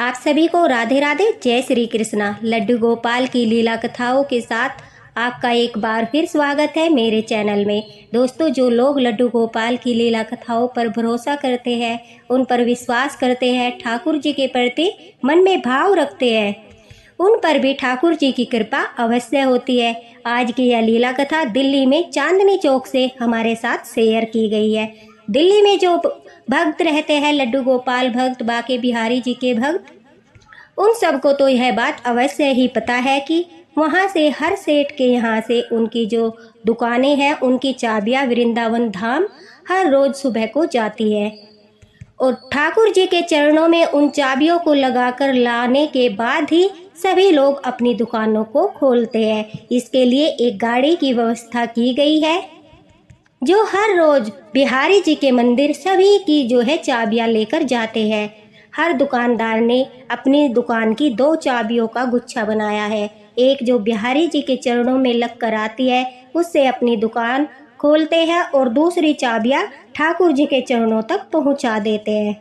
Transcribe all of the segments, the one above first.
आप सभी को राधे राधे, जय श्री कृष्णा। लड्डू गोपाल की लीला कथाओं के साथ आपका एक बार फिर स्वागत है मेरे चैनल में। दोस्तों, जो लोग लड्डू गोपाल की लीला कथाओं पर भरोसा करते हैं, उन पर विश्वास करते हैं, ठाकुर जी के प्रति मन में भाव रखते हैं, उन पर भी ठाकुर जी की कृपा अवश्य होती है। आज की यह लीला कथा दिल्ली में चांदनी चौक से हमारे साथ शेयर की गई है। दिल्ली में जो भक्त रहते हैं, लड्डू गोपाल भक्त, बाके बिहारी जी के भक्त, उन सबको तो यह बात अवश्य ही पता है कि वहाँ से हर सेठ के यहाँ से उनकी जो दुकानें हैं, उनकी चाबियाँ वृंदावन धाम हर रोज़ सुबह को जाती है और ठाकुर जी के चरणों में उन चाबियों को लगाकर लाने के बाद ही सभी लोग अपनी दुकानों को खोलते हैं। इसके लिए एक गाड़ी की व्यवस्था की गई है जो हर रोज बिहारी जी के मंदिर सभी की जो है चाबियां लेकर जाते हैं। हर दुकानदार ने अपनी दुकान की 2 चाबियों का गुच्छा बनाया है। एक जो बिहारी जी के चरणों में लग कर आती है, उससे अपनी दुकान खोलते हैं और दूसरी चाबियां ठाकुर जी के चरणों तक पहुंचा देते हैं।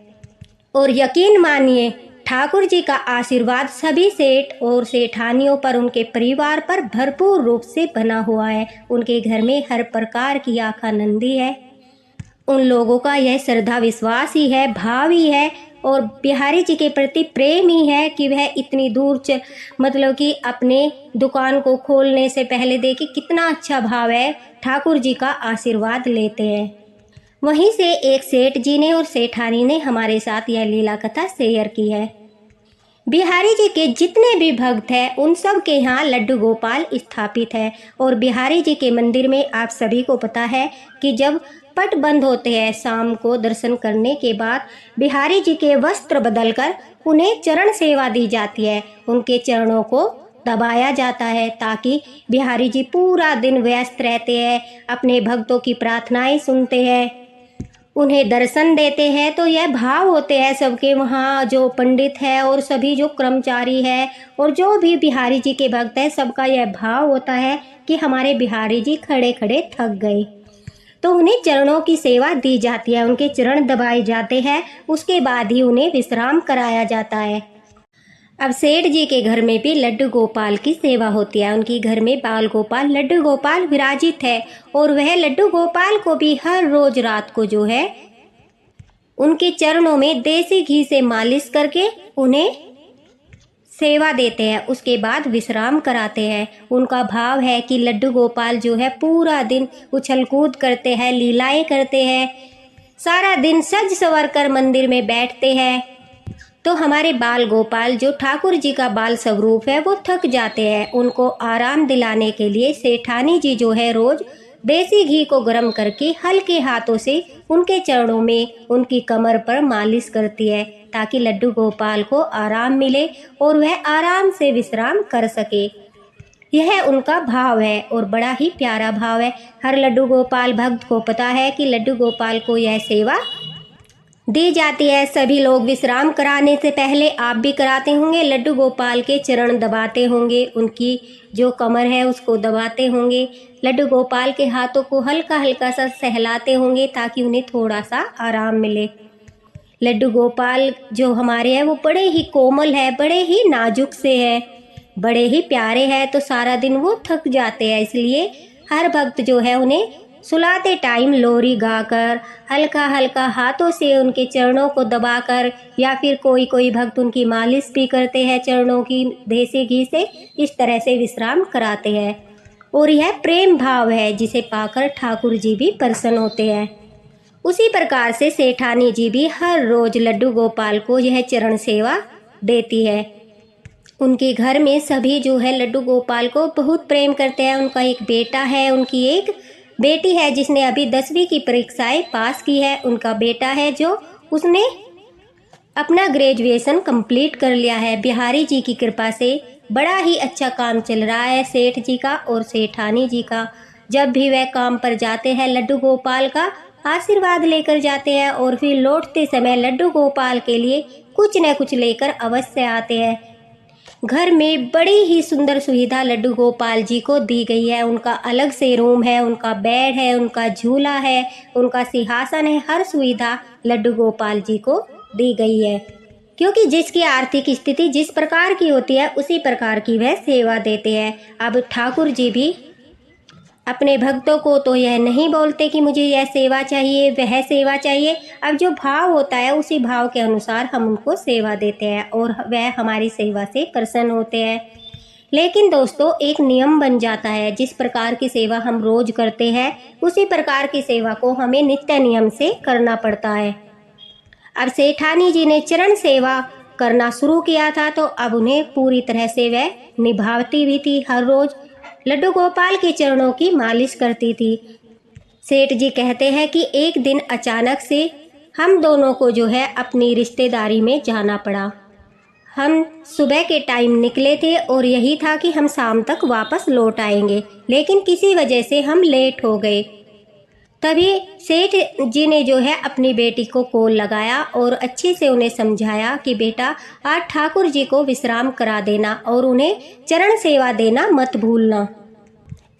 और यकीन मानिए, ठाकुर जी का आशीर्वाद सभी सेठ और सेठानियों पर, उनके परिवार पर भरपूर रूप से बना हुआ है। उनके घर में हर प्रकार की आखानंदी है। उन लोगों का यह श्रद्धा विश्वास ही है, भाव ही है और बिहारी जी के प्रति प्रेम ही है कि वह इतनी दूर मतलब कि अपने दुकान को खोलने से पहले देखिए कितना अच्छा भाव है, ठाकुर जी का आशीर्वाद लेते हैं। वहीं से एक सेठ जी ने और सेठानी ने हमारे साथ यह लीला कथा शेयर की है। बिहारी जी के जितने भी भक्त हैं, उन सब के यहाँ लड्डू गोपाल स्थापित है और बिहारी जी के मंदिर में आप सभी को पता है कि जब पट बंद होते हैं, शाम को दर्शन करने के बाद बिहारी जी के वस्त्र बदलकर उन्हें चरण सेवा दी जाती है। उनके चरणों को दबाया जाता है ताकि बिहारी जी पूरा दिन व्यस्त रहते हैं, अपने भक्तों की प्रार्थनाएं सुनते हैं, उन्हें दर्शन देते हैं। तो यह भाव होते हैं सबके, वहाँ जो पंडित है और सभी जो कर्मचारी है और जो भी बिहारी जी के भक्त है, सबका यह भाव होता है कि हमारे बिहारी जी खड़े खड़े थक गए, तो उन्हें चरणों की सेवा दी जाती है, उनके चरण दबाए जाते हैं, उसके बाद ही उन्हें विश्राम कराया जाता है। अब सेठ जी के घर में भी लड्डू गोपाल की सेवा होती है। उनकी घर में बाल गोपाल लड्डू गोपाल विराजित है और वह लड्डू गोपाल को भी हर रोज रात को जो है उनके चरणों में देसी घी से मालिश करके उन्हें सेवा देते हैं, उसके बाद विश्राम कराते हैं। उनका भाव है कि लड्डू गोपाल जो है पूरा दिन उछल कूद करते हैं, लीलाएं करते हैं, सारा दिन सज संवर कर मंदिर में बैठते हैं। तो हमारे बाल गोपाल जो ठाकुर जी का बाल स्वरूप है, वो थक जाते हैं। उनको आराम दिलाने के लिए सेठानी जी जो है रोज देसी घी को गर्म करके हल्के हाथों से उनके चरणों में, उनकी कमर पर मालिश करती है ताकि लड्डू गोपाल को आराम मिले और वह आराम से विश्राम कर सके। यह उनका भाव है और बड़ा ही प्यारा भाव है। हर लड्डू गोपाल भक्त को पता है कि लड्डू गोपाल को यह सेवा दी जाती है। सभी लोग विश्राम कराने से पहले, आप भी कराते होंगे, लड्डू गोपाल के चरण दबाते होंगे, उनकी जो कमर है उसको दबाते होंगे, लड्डू गोपाल के हाथों को हल्का हल्का सा सहलाते होंगे ताकि उन्हें थोड़ा सा आराम मिले। लड्डू गोपाल जो हमारे हैं वो बड़े ही कोमल है, बड़े ही नाजुक से है, बड़े ही प्यारे हैं, तो सारा दिन वो थक जाते हैं। इसलिए हर भक्त जो है उन्हें सुलाते टाइम लोरी गाकर, हल्का हल्का हाथों से उनके चरणों को दबाकर, या फिर कोई कोई भक्त उनकी मालिश भी करते हैं चरणों की देसी घी से, इस तरह से विश्राम कराते हैं। और यह प्रेम भाव है जिसे पाकर ठाकुर जी भी प्रसन्न होते हैं। उसी प्रकार से सेठानी जी भी हर रोज लड्डू गोपाल को यह चरण सेवा देती है। उनके घर में सभी जो है लड्डू गोपाल को बहुत प्रेम करते हैं। उनका एक बेटा है, उनकी एक बेटी है जिसने अभी 10वीं की परीक्षाएं पास की है। उनका बेटा है जो उसने अपना ग्रेजुएशन कंप्लीट कर लिया है। बिहारी जी की कृपा से बड़ा ही अच्छा काम चल रहा है सेठ जी का और सेठानी जी का। जब भी वह काम पर जाते हैं, लड्डू गोपाल का आशीर्वाद लेकर जाते हैं और फिर लौटते समय लड्डू गोपाल के लिए कुछ न कुछ लेकर अवश्य आते हैं। घर में बड़ी ही सुंदर सुविधा लड्डू गोपाल जी को दी गई है। उनका अलग से रूम है, उनका बेड है, उनका झूला है, उनका सिंहासन है, हर सुविधा लड्डू गोपाल जी को दी गई है। क्योंकि जिसकी आर्थिक स्थिति जिस प्रकार की होती है उसी प्रकार की वह सेवा देते हैं। अब ठाकुर जी भी अपने भक्तों को तो यह नहीं बोलते कि मुझे यह सेवा चाहिए वह सेवा चाहिए। अब जो भाव होता है उसी भाव के अनुसार हम उनको सेवा देते हैं और वह हमारी सेवा से प्रसन्न होते हैं। लेकिन दोस्तों एक नियम बन जाता है, जिस प्रकार की सेवा हम रोज करते हैं उसी प्रकार की सेवा को हमें नित्य नियम से करना पड़ता है। अब सेठानी जी ने चरण सेवा करना शुरू किया था तो अब उन्हें पूरी तरह से वह निभाती भी थी। हर रोज लड्डू गोपाल के चरणों की मालिश करती थी। सेठ जी कहते हैं कि एक दिन अचानक से हम दोनों को जो है अपनी रिश्तेदारी में जाना पड़ा। हम सुबह के टाइम निकले थे और यही था कि हम शाम तक वापस लौट आएंगे, लेकिन किसी वजह से हम लेट हो गए। तभी सेठ जी ने जो है अपनी बेटी को कॉल लगाया और अच्छे से उन्हें समझाया कि बेटा आज ठाकुर जी को विश्राम करा देना और उन्हें चरण सेवा देना मत भूलना।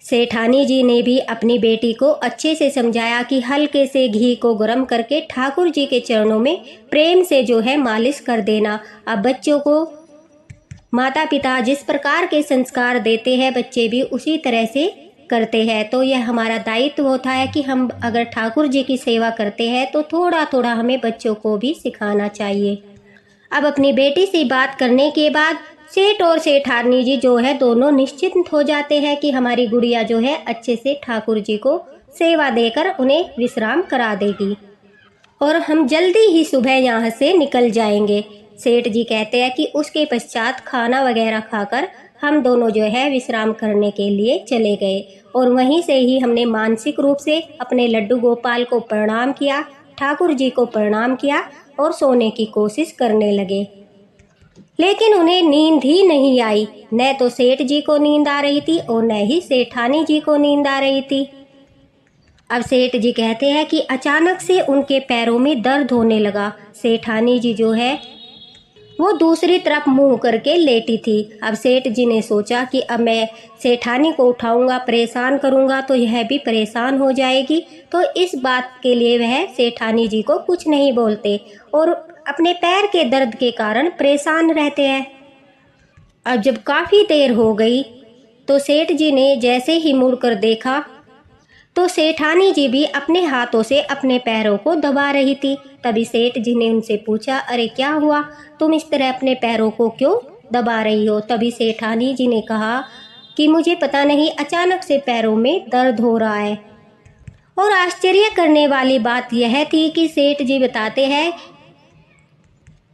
सेठानी जी ने भी अपनी बेटी को अच्छे से समझाया कि हल्के से घी को गर्म करके ठाकुर जी के चरणों में प्रेम से जो है मालिश कर देना। अब बच्चों को माता पिता जिस प्रकार के संस्कार देते हैं बच्चे भी उसी तरह से करते हैं। तो यह हमारा दायित्व होता है कि हम अगर ठाकुर जी की सेवा करते हैं तो थोड़ा थोड़ा हमें बच्चों को भी सिखाना चाहिए। अब अपनी बेटी से बात करने के बाद सेठ और सेठानी जी जो है दोनों निश्चिंत हो जाते हैं कि हमारी गुड़िया जो है अच्छे से ठाकुर जी को सेवा देकर उन्हें विश्राम करा देगी और हम जल्दी ही सुबह यहाँ से निकल जाएंगे। सेठ जी कहते हैं कि उसके पश्चात खाना वगैरह खाकर हम दोनों जो है विश्राम करने के लिए चले गए और वहीं से ही हमने मानसिक रूप से अपने लड्डू गोपाल को प्रणाम किया, ठाकुर जी को प्रणाम किया और सोने की कोशिश करने लगे। लेकिन उन्हें नींद ही नहीं आई। न तो सेठ जी को नींद आ रही थी और न ही सेठानी जी को नींद आ रही थी। अब सेठ जी कहते हैं कि अचानक से उनके पैरों में दर्द होने लगा। सेठानी जी जो है वो दूसरी तरफ मुंह करके लेटी थी। अब सेठ जी ने सोचा कि अब मैं सेठानी को उठाऊंगा, परेशान करूंगा तो यह भी परेशान हो जाएगी। तो इस बात के लिए वह सेठानी जी को कुछ नहीं बोलते और अपने पैर के दर्द के कारण परेशान रहते हैं। अब जब काफ़ी देर हो गई तो सेठ जी ने जैसे ही मुड़कर देखा तो सेठानी जी भी अपने हाथों से अपने पैरों को दबा रही थी। तभी सेठ जी ने उनसे पूछा, अरे क्या हुआ, तुम इस तरह अपने पैरों को क्यों दबा रही हो? तभी सेठानी जी ने कहा कि मुझे पता नहीं, अचानक से पैरों में दर्द हो रहा है। और आश्चर्य करने वाली बात यह थी कि सेठ जी बताते हैं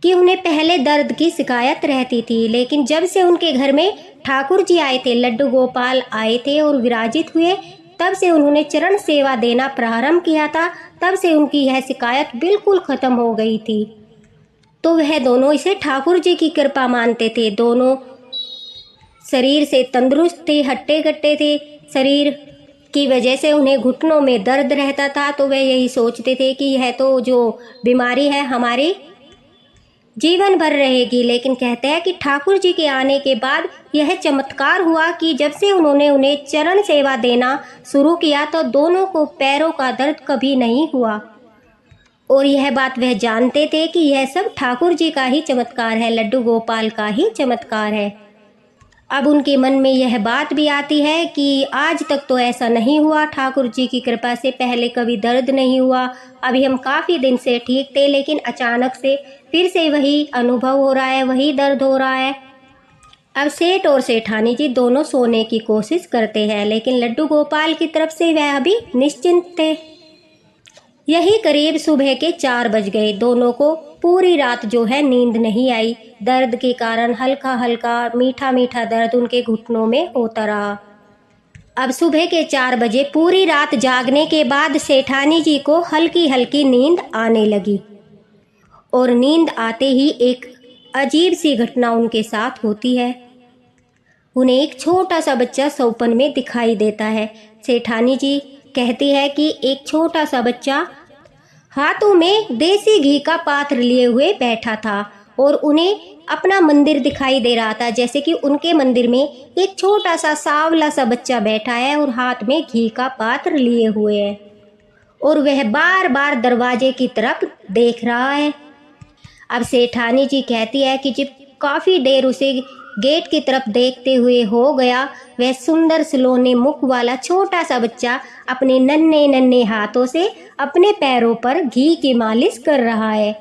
कि उन्हें पहले दर्द की शिकायत रहती थी, लेकिन जब से उनके घर में ठाकुर जी आए थे, लड्डू गोपाल आए थे और विराजित हुए, तब से उन्होंने चरण सेवा देना प्रारंभ किया था, तब से उनकी यह शिकायत बिल्कुल खत्म हो गई थी। तो वह दोनों इसे ठाकुर जी की कृपा मानते थे। दोनों शरीर से तंदुरुस्त थे, हट्टे कट्टे थे। शरीर की वजह से उन्हें घुटनों में दर्द रहता था, तो वह यही सोचते थे कि यह तो जो बीमारी है हमारी जीवन भर रहेगी। लेकिन कहते हैं कि ठाकुर जी के आने के बाद यह चमत्कार हुआ कि जब से उन्होंने उन्हें चरण सेवा देना शुरू किया तो दोनों को पैरों का दर्द कभी नहीं हुआ। और यह बात वह जानते थे कि यह सब ठाकुर जी का ही चमत्कार है, लड्डू गोपाल का ही चमत्कार है। अब उनके मन में यह बात भी आती है कि आज तक तो ऐसा नहीं हुआ, ठाकुर जी की कृपा से पहले कभी दर्द नहीं हुआ। अभी हम काफ़ी दिन से ठीक थे, लेकिन अचानक से फिर से वही अनुभव हो रहा है, वही दर्द हो रहा है। अब सेठ और सेठानी जी दोनों सोने की कोशिश करते हैं, लेकिन लड्डू गोपाल की तरफ से वह अभी निश्चिंत थे। यही करीब सुबह के 4 बज गए। दोनों को पूरी रात जो है नींद नहीं आई। दर्द के कारण हल्का हल्का मीठा मीठा दर्द उनके घुटनों में होता रहा। अब सुबह के 4 बजे पूरी रात जागने के बाद सेठानी जी को हल्की हल्की नींद आने लगी और नींद आते ही एक अजीब सी घटना उनके साथ होती है। उन्हें एक छोटा सा बच्चा सपने में दिखाई देता है। सेठानी जी कहती है कि एक छोटा सा बच्चा हाथों में देसी घी का पात्र लिए हुए बैठा था और उन्हें अपना मंदिर दिखाई दे रहा था, जैसे कि उनके मंदिर में एक छोटा सा सांवला सा बच्चा बैठा है और हाथ में घी का पात्र लिए हुए है और वह बार बार दरवाजे की तरफ देख रहा है। अब सेठानी जी कहती है कि जब काफ़ी देर उसे गेट की तरफ देखते हुए हो गया, वह सुंदर सलोने मुख वाला छोटा सा बच्चा अपने नन्हे नन्हे हाथों से अपने पैरों पर घी की मालिश कर रहा है।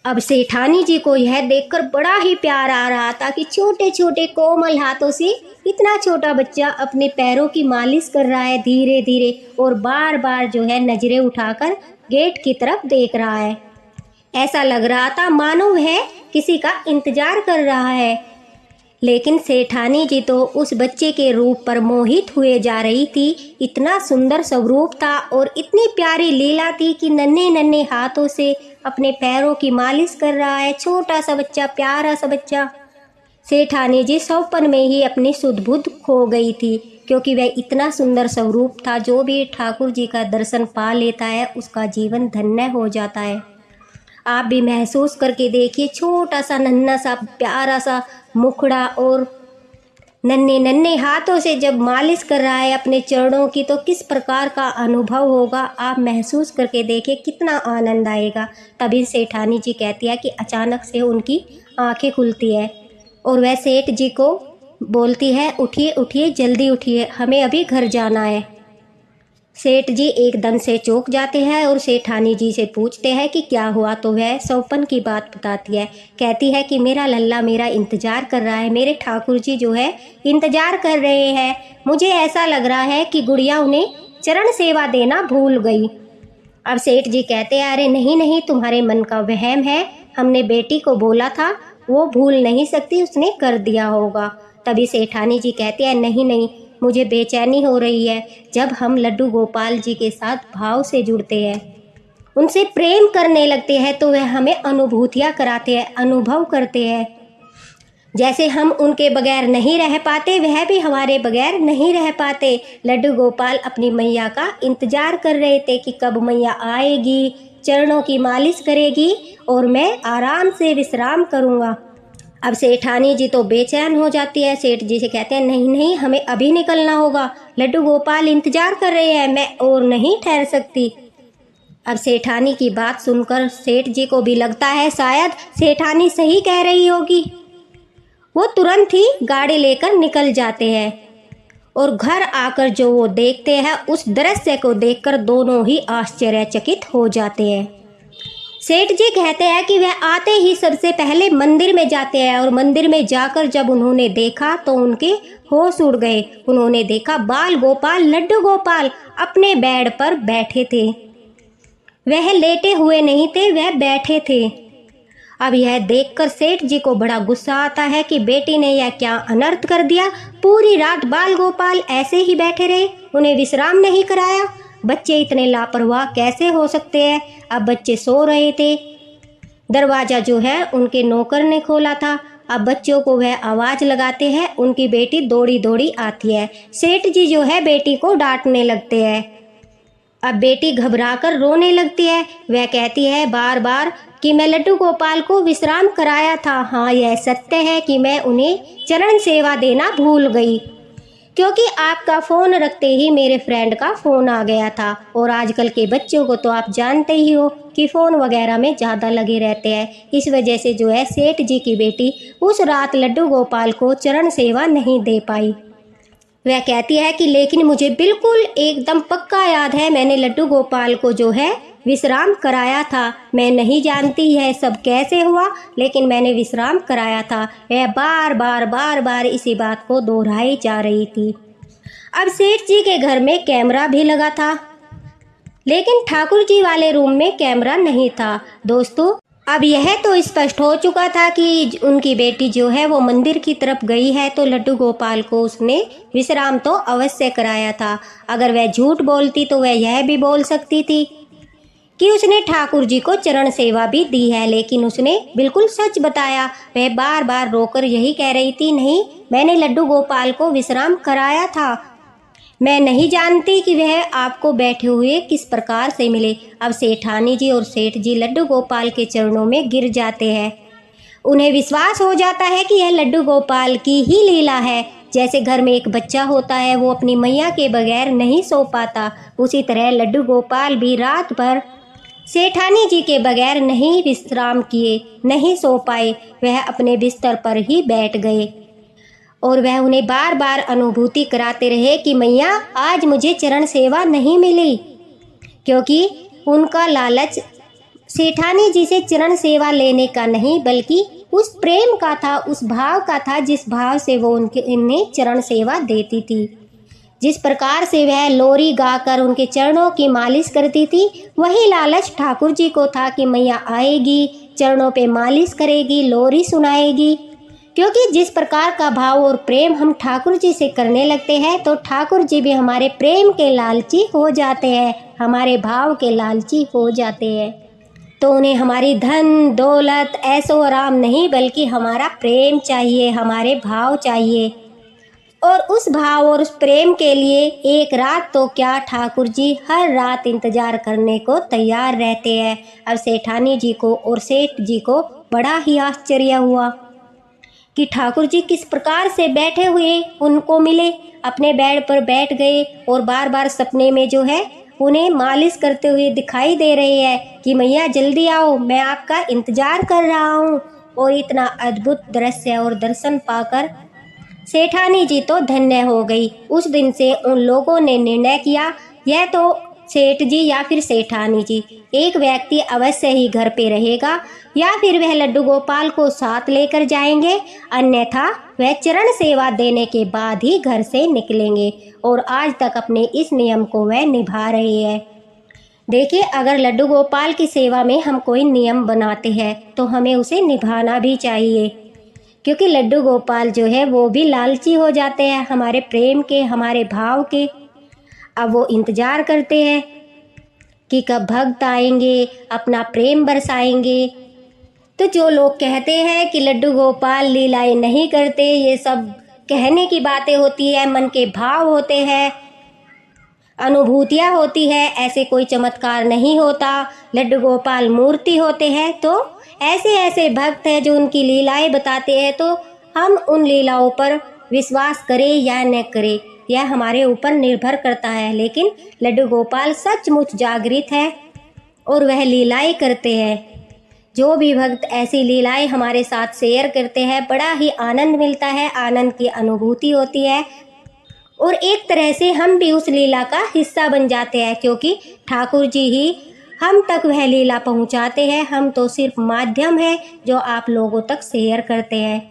अब सेठानी जी को यह देखकर बड़ा ही प्यार आ रहा था कि छोटे छोटे कोमल हाथों से इतना छोटा बच्चा अपने पैरों की मालिश कर रहा है धीरे धीरे, और बार बार जो है नजरें उठाकर गेट की तरफ देख रहा है। ऐसा लग रहा था मानो वह किसी का इंतजार कर रहा है। लेकिन सेठानी जी तो उस बच्चे के रूप पर मोहित हुए जा रही थी। इतना सुंदर स्वरूप था और इतनी प्यारी लीला थी कि नन्हे नन्हे हाथों से अपने पैरों की मालिश कर रहा है छोटा सा बच्चा, प्यारा सा बच्चा। सेठानी जी सौपन में ही अपनी सुध बुध खो गई थी, क्योंकि वह इतना सुंदर स्वरूप था। जो भी ठाकुर जी का दर्शन पा लेता है उसका जीवन धन्य हो जाता है। आप भी महसूस करके देखिए, छोटा सा नन्हा सा प्यारा सा मुखड़ा और नन्हे नन्हे हाथों से जब मालिश कर रहा है अपने चरणों की, तो किस प्रकार का अनुभव होगा। आप महसूस करके देखिए, कितना आनंद आएगा। तभी सेठानी जी कहती है कि अचानक से उनकी आंखें खुलती है और वह सेठ जी को बोलती है, उठिए उठिए, जल्दी उठिए, हमें अभी घर जाना है। सेठ जी एकदम से चौंक जाते हैं और सेठानी जी से पूछते हैं कि क्या हुआ। तो वह सौपन की बात बताती है। कहती है कि मेरा लल्ला मेरा इंतजार कर रहा है, मेरे ठाकुर जी जो है इंतजार कर रहे हैं। मुझे ऐसा लग रहा है कि गुड़िया उन्हें चरण सेवा देना भूल गई। अब सेठ जी कहते हैं, अरे नहीं नहीं, तुम्हारे मन का वहम है, हमने बेटी को बोला था, वो भूल नहीं सकती, उसने कर दिया होगा। तभी सेठानी जी कहते हैं, नहीं नहीं, मुझे बेचैनी हो रही है। जब हम लड्डू गोपाल जी के साथ भाव से जुड़ते हैं, उनसे प्रेम करने लगते हैं, तो वह हमें अनुभूतियाँ कराते हैं, अनुभव करते हैं। जैसे हम उनके बगैर नहीं रह पाते, वह भी हमारे बगैर नहीं रह पाते। लड्डू गोपाल अपनी मैया का इंतजार कर रहे थे कि कब मैया आएगी, चरणों की मालिश करेगी और मैं आराम से विश्राम करूँगा। अब सेठानी जी तो बेचैन हो जाती है। सेठ जी से कहते हैं, नहीं नहीं, हमें अभी निकलना होगा, लड्डू गोपाल इंतजार कर रहे हैं, मैं और नहीं ठहर सकती। अब सेठानी की बात सुनकर सेठ जी को भी लगता है शायद सेठानी सही कह रही होगी। वो तुरंत ही गाड़ी लेकर निकल जाते हैं और घर आकर जो वो देखते हैं, उस दृश्य को देखकर दोनों ही आश्चर्यचकित हो जाते हैं। सेठ जी कहते हैं कि वह आते ही सबसे पहले मंदिर में जाते हैं और मंदिर में जाकर जब उन्होंने देखा तो उनके होश उड़ गए। उन्होंने देखा बाल गोपाल, लड्डू गोपाल अपने बेड पर बैठे थे। वह लेटे हुए नहीं थे, वह बैठे थे। अब यह देखकर सेठ जी को बड़ा गुस्सा आता है कि बेटी ने यह क्या अनर्थ कर दिया। पूरी रात बाल गोपाल ऐसे ही बैठे रहे, उन्हें विश्राम नहीं कराया। बच्चे इतने लापरवाह कैसे हो सकते हैं। अब बच्चे सो रहे थे, दरवाज़ा जो है उनके नौकर ने खोला था। अब बच्चों को वह आवाज़ लगाते हैं, उनकी बेटी दौड़ी दौड़ी आती है। सेठ जी जो है बेटी को डांटने लगते हैं। अब बेटी घबराकर रोने लगती है। वह कहती है बार बार कि मैं लड्डू गोपाल को विश्राम कराया था। हाँ, यह सत्य है कि मैं उन्हें चरण सेवा देना भूल गई, क्योंकि आपका फ़ोन रखते ही मेरे फ्रेंड का फ़ोन आ गया था। और आजकल के बच्चों को तो आप जानते ही हो कि फ़ोन वगैरह में ज़्यादा लगे रहते हैं। इस वजह से जो है सेठ जी की बेटी उस रात लड्डू गोपाल को चरण सेवा नहीं दे पाई। वह कहती है कि लेकिन मुझे बिल्कुल एकदम पक्का याद है, मैंने लड्डू गोपाल को जो है विश्राम कराया था। मैं नहीं जानती है सब कैसे हुआ, लेकिन मैंने विश्राम कराया था। वह बार बार इसी बात को दोहराई जा रही थी। अब सेठ जी के घर में कैमरा भी लगा था, लेकिन ठाकुर जी वाले रूम में कैमरा नहीं था। दोस्तों, अब यह तो स्पष्ट हो चुका था कि उनकी बेटी जो है वो मंदिर की तरफ गई है, तो लड्डू गोपाल को उसने विश्राम तो अवश्य कराया था। अगर वह झूठ बोलती तो वह यह भी बोल सकती थी कि उसने ठाकुर जी को चरण सेवा भी दी है, लेकिन उसने बिल्कुल सच बताया। वह बार बार रोकर यही कह रही थी, नहीं, मैंने लड्डू गोपाल को विश्राम कराया था। मैं नहीं जानती कि वह आपको बैठे हुए किस प्रकार से मिले। अब सेठानी जी और सेठ जी लड्डू गोपाल के चरणों में गिर जाते हैं। उन्हें विश्वास हो जाता है कि यह लड्डू गोपाल की ही लीला है। जैसे घर में एक बच्चा होता है, वो अपनी मैया के बगैर नहीं सो पाता, उसी तरह लड्डू गोपाल भी रात भर सेठानी जी के बगैर नहीं विश्राम किए, नहीं सो पाए। वह अपने बिस्तर पर ही बैठ गए और वह उन्हें बार बार अनुभूति कराते रहे कि मैया आज मुझे चरण सेवा नहीं मिली, क्योंकि उनका लालच सेठानी जी से चरण सेवा लेने का नहीं बल्कि उस प्रेम का था, उस भाव का था जिस भाव से वो इन्हें चरण सेवा देती थी। जिस प्रकार से वह लोरी गाकर उनके चरणों की मालिश करती थी, वही लालच ठाकुर जी को था कि मैया आएगी, चरणों पे मालिश करेगी, लोरी सुनाएगी। क्योंकि जिस प्रकार का भाव और प्रेम हम ठाकुर जी से करने लगते हैं तो ठाकुर जी भी हमारे प्रेम के लालची हो जाते हैं, हमारे भाव के लालची हो जाते हैं। तो उन्हें हमारी धन दौलत ऐशो आराम नहीं बल्कि हमारा प्रेम चाहिए, हमारे भाव चाहिए। और उस भाव और उस प्रेम के लिए एक रात तो क्या, ठाकुर जी हर रात इंतजार करने को तैयार रहते हैं। अब सेठानी जी को और सेठ जी को बड़ा ही आश्चर्य हुआ कि ठाकुर जी किस प्रकार से बैठे हुए उनको मिले, अपने बेड पर बैठ गए और बार बार सपने में जो है उन्हें मालिश करते हुए दिखाई दे रहे हैं कि मैया जल्दी आओ, मैं आपका इंतजार कर रहा हूँ। और इतना अद्भुत दृश्य और दर्शन पाकर सेठानी जी तो धन्य हो गई। उस दिन से उन लोगों ने निर्णय किया, यह तो सेठ जी या फिर सेठानी जी, एक व्यक्ति अवश्य ही घर पे रहेगा या फिर वह लड्डू गोपाल को साथ लेकर जाएंगे, अन्यथा वह चरण सेवा देने के बाद ही घर से निकलेंगे। और आज तक अपने इस नियम को वह निभा रहे हैं। देखिए, अगर लड्डू गोपाल की सेवा में हम कोई नियम बनाते हैं तो हमें उसे निभाना भी चाहिए, क्योंकि लड्डू गोपाल जो है वो भी लालची हो जाते हैं हमारे प्रेम के, हमारे भाव के। अब वो इंतज़ार करते हैं कि कब भक्त आएंगे, अपना प्रेम बरसाएंगे। तो जो लोग कहते हैं कि लड्डू गोपाल लीलाएं नहीं करते, ये सब कहने की बातें होती है, मन के भाव होते हैं, अनुभूतियाँ होती है, ऐसे कोई चमत्कार नहीं होता, लड्डू गोपाल मूर्ति होते हैं। तो ऐसे ऐसे भक्त हैं जो उनकी लीलाएं बताते हैं, तो हम उन लीलाओं पर विश्वास करें या न करें यह हमारे ऊपर निर्भर करता है। लेकिन लड्डू गोपाल सचमुच जागृत है और वह लीलाएं करते हैं। जो भी भक्त ऐसी लीलाएं हमारे साथ शेयर करते हैं, बड़ा ही आनंद मिलता है, आनंद की अनुभूति होती है और एक तरह से हम भी उस लीला का हिस्सा बन जाते हैं, क्योंकि ठाकुर जी ही हम तक वह लीला पहुंचाते हैं। हम तो सिर्फ माध्यम है जो आप लोगों तक शेयर करते हैं।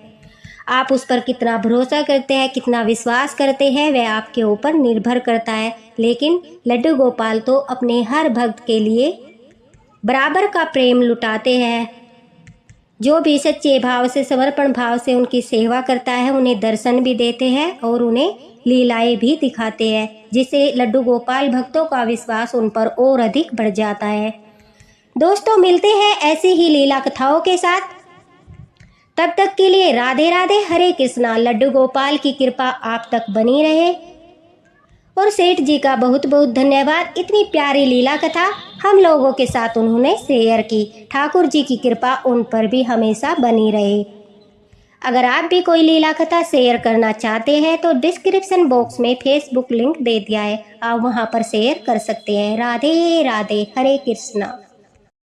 आप उस पर कितना भरोसा करते हैं, कितना विश्वास करते हैं, वह आपके ऊपर निर्भर करता है। लेकिन लड्डू गोपाल तो अपने हर भक्त के लिए बराबर का प्रेम लुटाते हैं। जो भी सच्चे भाव से, समर्पण भाव से उनकी सेवा करता है, उन्हें दर्शन भी देते हैं और उन्हें लीलाएं भी दिखाते हैं, जिससे लड्डू गोपाल भक्तों का विश्वास उन पर और अधिक बढ़ जाता है। दोस्तों, मिलते हैं ऐसी ही लीला कथाओं के साथ। तब तक के लिए राधे राधे, हरे कृष्णा। लड्डू गोपाल की कृपा आप तक बनी रहे और सेठ जी का बहुत बहुत धन्यवाद। इतनी प्यारी लीला कथा हम लोगों के साथ उन्होंने शेयर की। ठाकुर जी की कृपा उन पर भी हमेशा बनी रहे। अगर आप भी कोई लीला कथा शेयर करना चाहते हैं तो डिस्क्रिप्शन बॉक्स में फेसबुक लिंक दे दिया है, आप वहां पर शेयर कर सकते हैं। राधे राधे, हरे कृष्णा।